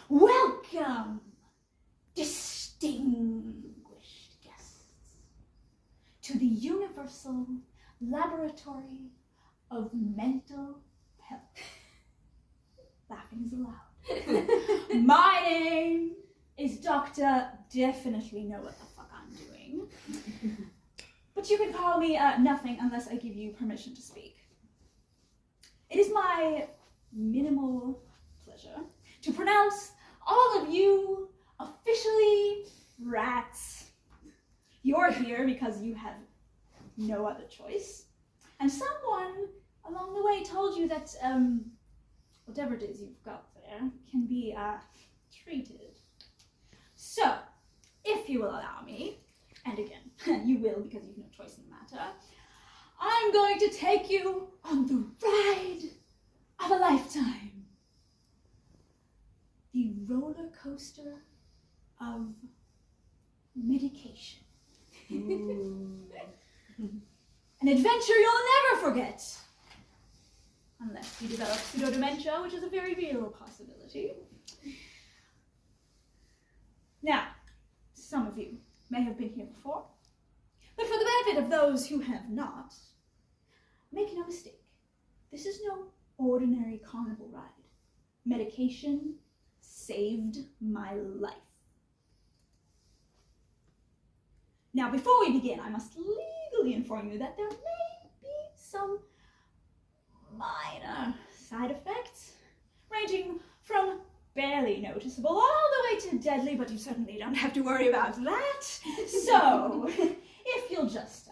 Welcome, distinguished guests, to the Universal Laboratory of Mental Health. Laughing is allowed. My name is Dr. Definitely Know What the Fuck I'm Doing. But you can call me nothing unless I give you permission to speak. It is my minimal pleasure to pronounce all of you officially rats. You're here because you have no other choice. And someone along the way told you that whatever it is you've got there can be treated. So, if you will allow me, and again, you will because you've no choice in the matter, I'm going to take you on the ride of a lifetime. The roller coaster of medication. An adventure you'll never forget. Unless you develop pseudo-dementia, which is a very real possibility. Now, some of you may have been here before, but for the benefit of those who have not, make no mistake, this is no ordinary carnival ride. Medication saved my life. Now, before we begin, I must legally inform you that there may be some minor side effects, ranging from barely noticeable all the way to deadly, but you certainly don't have to worry about that. So, if you'll just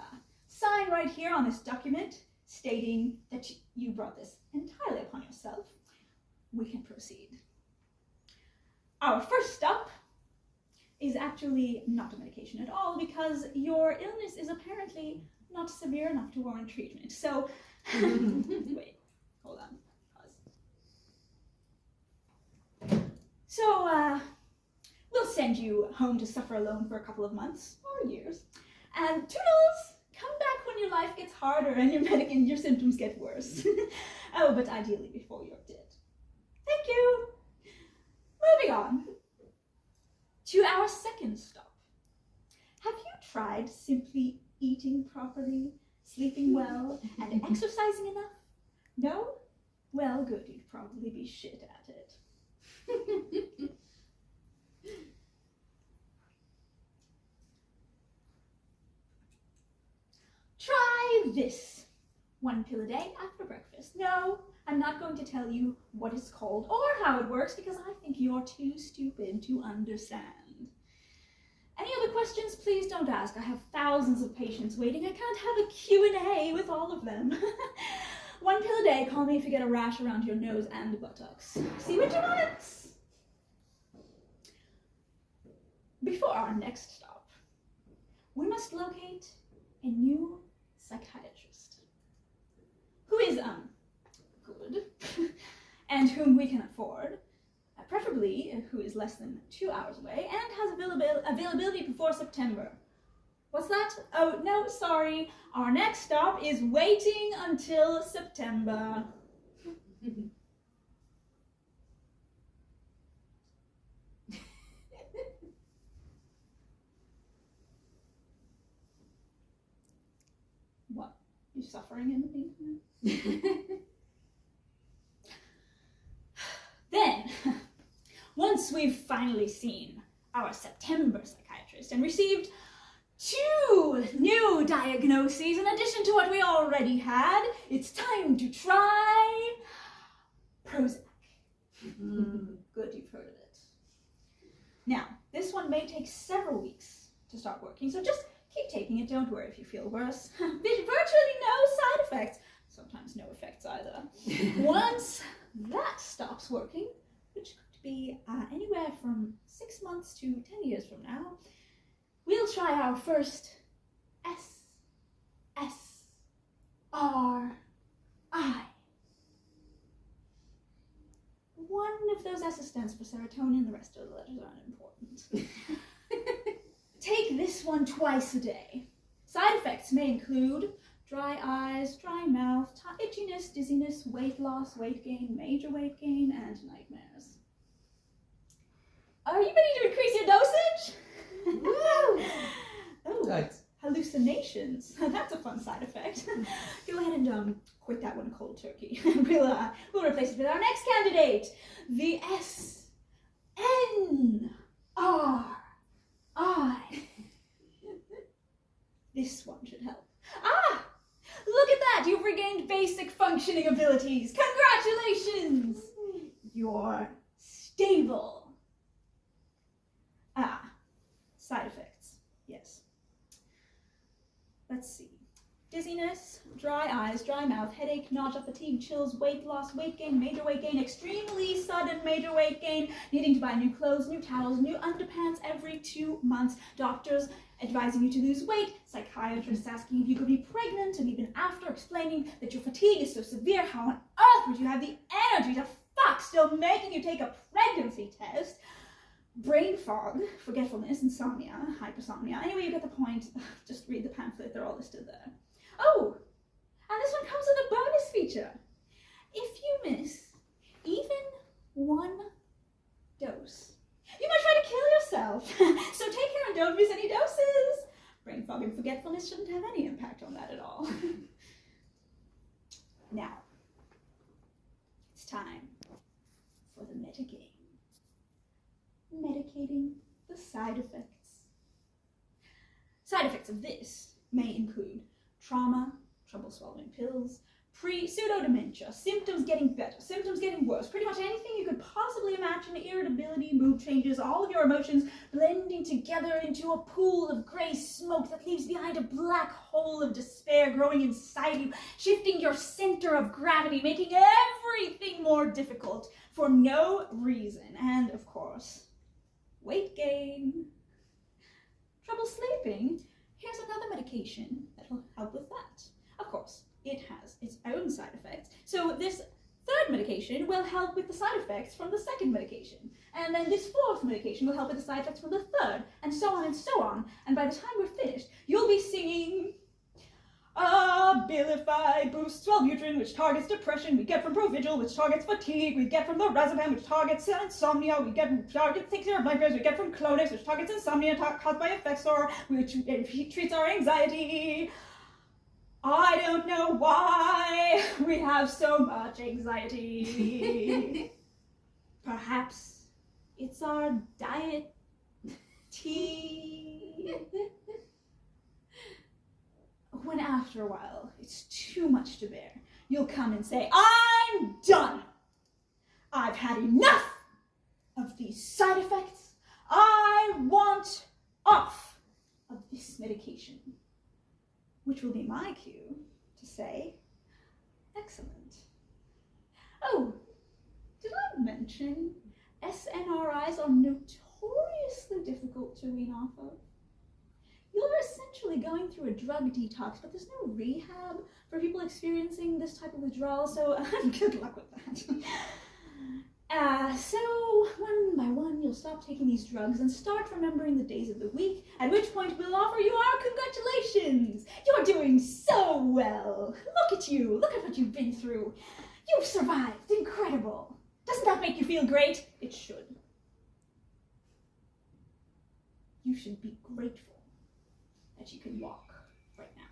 sign right here on this document stating that you brought this entirely upon yourself, we can proceed. Our first stop is actually not a medication at all because your illness is apparently not severe enough to warrant treatment. So, wait, hold on, pause. So, we'll send you home to suffer alone for a couple of months or years. And toodles, come back when your life gets harder and your symptoms get worse. Oh, but ideally before you're dead. Thank you. Moving on to our second stop. Have you tried simply eating properly, sleeping well, and exercising enough? No? Well, good, you'd probably be shit at it. Try this. 1 pill a day after breakfast. No, I'm not going to tell you what it's called or how it works because I think you're too stupid to understand. Any other questions, please don't ask. I have thousands of patients waiting. I can't have a Q&A with all of them. 1 pill a day, call me if you get a rash around your nose and buttocks. See what you want. Before our next stop, we must locate a new psychiatrist who is good and whom we can afford, preferably who is less than 2 hours away and has availability before September. What's that? Oh, no, sorry. Our next stop is waiting until September. What? You suffering in the meantime? Then, once we've finally seen our September psychiatrist and received 2 new diagnoses in addition to what we already had, it's time to try Prozac. Good, you've heard of it. Now, this one may take several weeks to start working, so just keep taking it, don't worry if you feel worse. Virtually no side effects, sometimes no effects either. Once that stops working, which could be anywhere from 6 months to 10 years from now, we'll try our first SSRI. One of those S's stands for serotonin, the rest of the letters are unimportant. Take this one twice a day. Side effects may include dry eyes, dry mouth, itchiness, dizziness, weight loss, weight gain, major weight gain, and nightmares. Are you ready to increase your dosage? Woo! Oh, Nice. hallucinations. That's a fun side effect. Go ahead and quit that one cold turkey. We'll replace it with our next candidate, the SNRI. This one should help. Ah! Look at that! You've regained basic functioning abilities. Congratulations! You're stable. Ah, side effects. Yes. Let's see. Dizziness, dry eyes, dry mouth, headache, nausea, fatigue, chills, weight loss, weight gain, major weight gain, extremely sudden major weight gain, needing to buy new clothes, new towels, new underpants every 2 months, doctors advising you to lose weight, psychiatrists asking if you could be pregnant, and even after explaining that your fatigue is so severe, how on earth would you have the energy to fuck still making you take a pregnancy test? Brain fog, forgetfulness, insomnia, hypersomnia. Anyway, you get the point. Just read the pamphlet, they're all listed there. Oh, and this one comes with a bonus feature. If you miss even one dose, you might try to kill yourself. So take care and don't miss any doses. Brain fog and forgetfulness shouldn't have any impact on that at all. Now, it's time for the metagame. Medicating the side effects. Side effects of this may include trauma, trouble swallowing pills, pseudo-dementia, symptoms getting better, symptoms getting worse, pretty much anything you could possibly imagine, irritability, mood changes, all of your emotions blending together into a pool of gray smoke that leaves behind a black hole of despair growing inside you, shifting your center of gravity, making everything more difficult for no reason, and of course, weight gain. Trouble sleeping? Here's another medication that'll help with that. Of course, it has its own side effects. So this third medication will help with the side effects from the second medication. And then this fourth medication will help with the side effects from the third, and so on and so on. And by the time we're finished, you'll be singing Abilify boosts Wellbutrin, which targets depression. We get from Provigil, which targets fatigue. We get from lorazepam, which targets insomnia. We get from targets 6 nightmares. We get from Clonix, which targets insomnia caused by Effexor, which treats our anxiety. I don't know why we have so much anxiety. Perhaps it's our diet tea. When after a while it's too much to bear, you'll come and say, I'm done. I've had enough of these side effects. I want off of this medication. Which will be my cue to say, excellent. Oh, did I mention SNRIs are notoriously difficult to wean off of? You're essentially going through a drug detox, but there's no rehab for people experiencing this type of withdrawal, so good luck with that. So one by one, you'll stop taking these drugs and start remembering the days of the week, at which point we'll offer you our congratulations. You're doing so well. Look at you. Look at what you've been through. You've survived. Incredible. Doesn't that make you feel great? It should. You should be grateful that you can walk right now.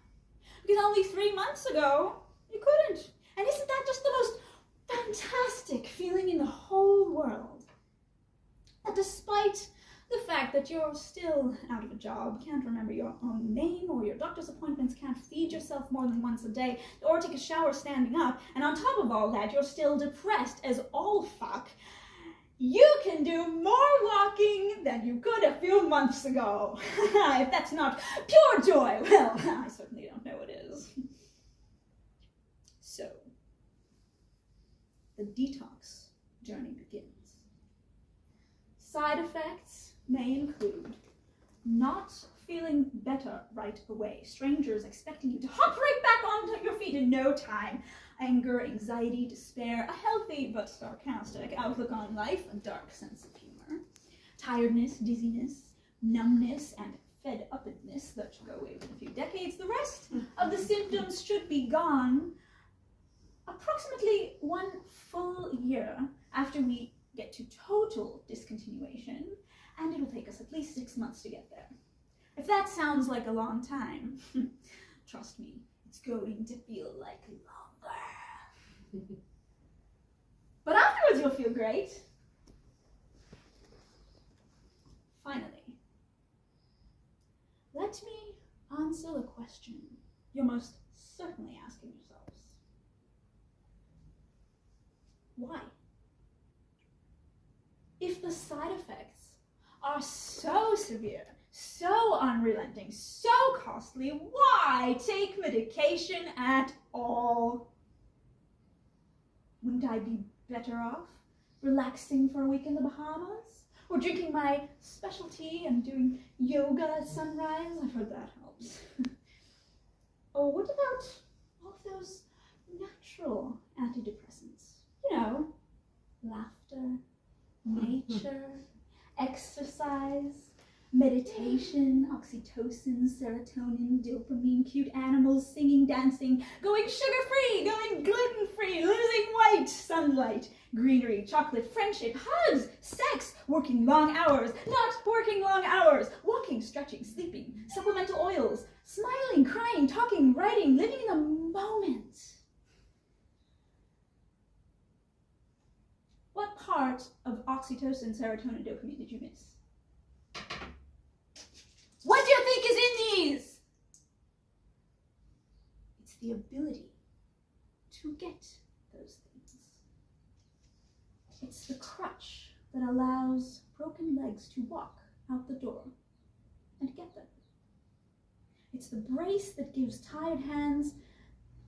Because only 3 months ago, you couldn't. And isn't that just the most fantastic feeling in the whole world? That despite the fact that you're still out of a job, can't remember your own name or your doctor's appointments, can't feed yourself more than once a day, or take a shower standing up, and on top of all that, you're still depressed as all fuck, you can do more walking than you could a few months ago. If that's not pure joy, well, I certainly don't know what is. So, the detox journey begins. Side effects may include not feeling better right away, strangers expecting you to hop right back onto your feet in no time, anger, anxiety, despair, a healthy but sarcastic outlook on life, a dark sense of humor, tiredness, dizziness, numbness, and fed-upness that should go away within a few decades. The rest of the symptoms should be gone approximately 1 full year after we get to total discontinuation, and it'll take us at least 6 months to get there. If that sounds like a long time, trust me, it's going to feel like longer. But afterwards you'll feel great. Finally, let me answer the question you're most certainly asking yourselves. Why? If the side effects are so severe, so unrelenting, so costly, why take medication at all? Wouldn't I be better off relaxing for a week in the Bahamas? Or drinking my specialty and doing yoga at sunrise? I've heard that helps. Or what about all of those natural antidepressants? You know, laughter, nature, exercise, meditation, oxytocin, serotonin, dopamine, cute animals, singing, dancing, going sugar-free, going gluten-free, losing weight, sunlight, greenery, chocolate, friendship, hugs, sex, working long hours, not working long hours, walking, stretching, sleeping, supplemental oils, smiling, crying, talking, writing, living in the moment. What part of oxytocin, serotonin, dopamine did you miss? What do you think is in these? It's the ability to get those things. It's the crutch that allows broken legs to walk out the door and get them. It's the brace that gives tired hands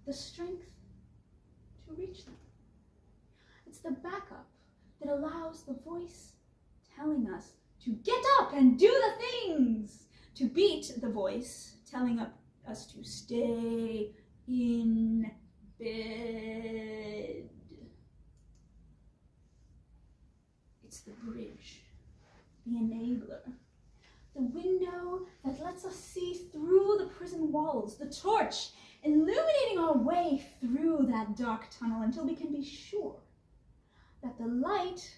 the strength to reach them. It's the backup that allows the voice telling us to get up and do the things, to beat the voice telling us to stay in bed. It's the bridge, the enabler, the window that lets us see through the prison walls, the torch illuminating our way through that dark tunnel until we can be sure that the light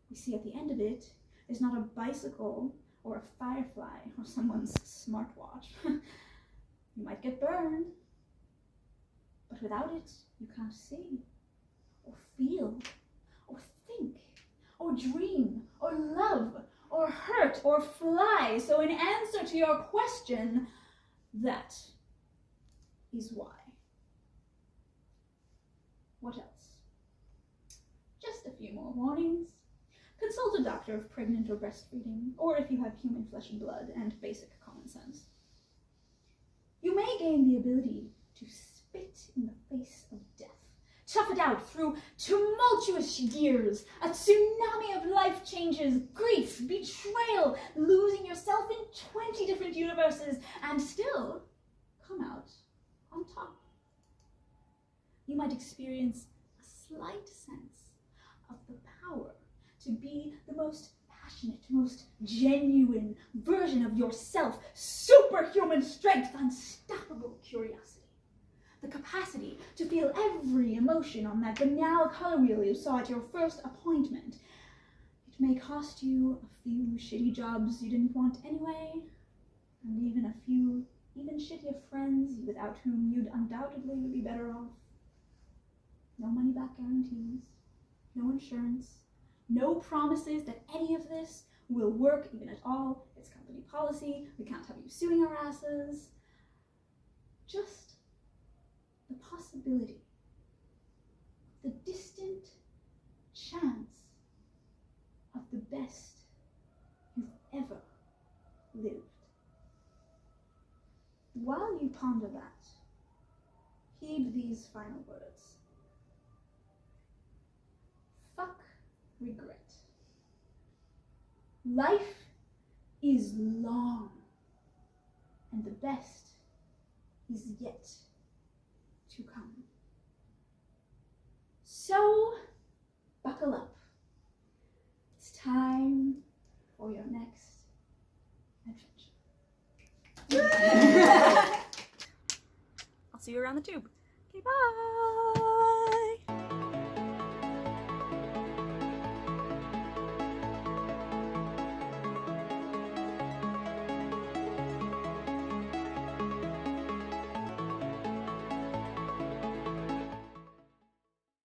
we see at the end of it is not a bicycle or a firefly or someone's smartwatch. You might get burned, but without it, you can't see, or feel, or think, or dream, or love, or hurt, or fly. So in answer to your question, that is why. What else? Just a few more warnings. Consult a doctor if pregnant or breastfeeding, or if you have human flesh and blood and basic common sense. You may gain the ability to spit in the face of death, tough it out through tumultuous years, a tsunami of life changes, grief, betrayal, losing yourself in 20 different universes, and still come out on top. You might experience a slight sense of the power to be the most passionate, most genuine version of yourself, superhuman strength, unstoppable curiosity, the capacity to feel every emotion on that banal color wheel you saw at your first appointment. It may cost you a few shitty jobs you didn't want anyway, and even a few even shittier friends without whom you'd undoubtedly be better off. No money-back guarantees, no insurance, no promises that any of this will work even at all. It's company policy. We can't have you suing our asses. Just the possibility, the distant chance of the best you've ever lived. While you ponder that, heed these final words. Fuck regret. Life is long, and the best is yet to come. So, buckle up. It's time for your next adventure. around the tube. Okay, bye!